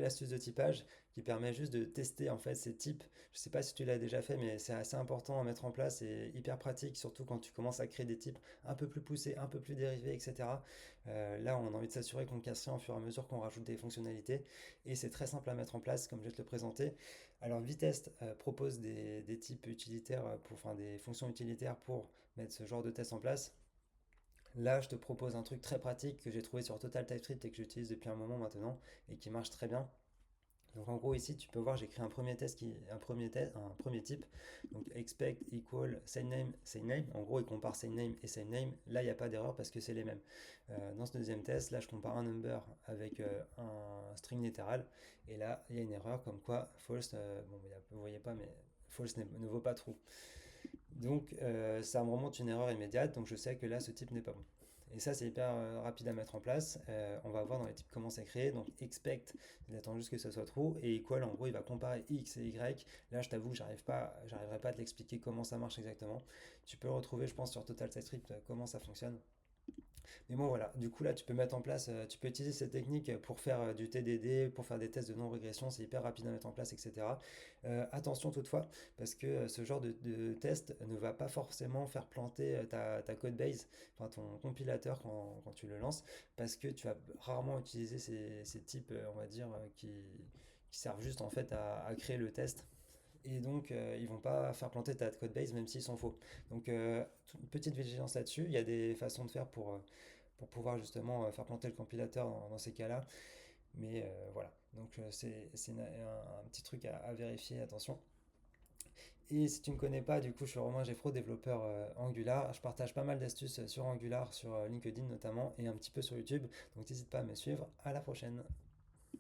L'astuce de typage qui permet juste de tester en fait ces types. Je sais pas si tu l'as déjà fait, mais c'est assez important à mettre en place et hyper pratique, surtout quand tu commences à créer des types un peu plus poussés, un peu plus dérivés, etc. Là, on a envie de s'assurer qu'on casse rien au fur et à mesure qu'on rajoute des fonctionnalités et c'est très simple à mettre en place, comme je vais te le présenter. Alors, Vitest propose des types utilitaires, enfin des fonctions utilitaires pour mettre ce genre de test en place. Là, je te propose un truc très pratique que j'ai trouvé sur Total TypeScript et que j'utilise depuis un moment maintenant et qui marche très bien. Donc en gros ici tu peux voir j'ai créé un premier test un premier type donc expect equal same name en gros il compare same name et same name là il n'y a pas d'erreur parce que c'est les mêmes. Dans ce deuxième test là je compare un number avec un string littéral et là il y a une erreur comme quoi false bon vous voyez pas mais false ne vaut pas true donc ça me remonte une erreur immédiate, donc je sais que là ce type n'est pas bon. Et ça c'est hyper rapide à mettre en place. On va voir dans les types comment c'est créé. Donc expect, il attend juste que ça soit true. Et equal, en gros, il va comparer x et y. Là je t'avoue, j'arriverai pas à te l'expliquer comment ça marche exactement. Tu peux le retrouver, je pense, sur Total TypeScript comment ça fonctionne. Mais bon, voilà, du coup, là, tu peux mettre en place, tu peux utiliser cette technique pour faire du TDD, pour faire des tests de non-régression, c'est hyper rapide à mettre en place, etc. Attention toutefois, parce que ce genre de test ne va pas forcément faire planter ta code base, enfin ton compilateur quand tu le lances, parce que tu vas rarement utiliser ces types, on va dire, qui servent juste en fait à créer le test et donc ils vont pas faire planter ta code base même s'ils sont faux. Donc une petite vigilance là-dessus, il y a des façons de faire pour pouvoir justement faire planter le compilateur dans ces cas-là, mais voilà, donc c'est un petit truc à vérifier, attention. Et si tu ne me connais pas, du coup je suis Romain Geffro, développeur Angular, je partage pas mal d'astuces sur Angular, sur LinkedIn notamment, et un petit peu sur YouTube, donc n'hésite pas à me suivre, à la prochaine.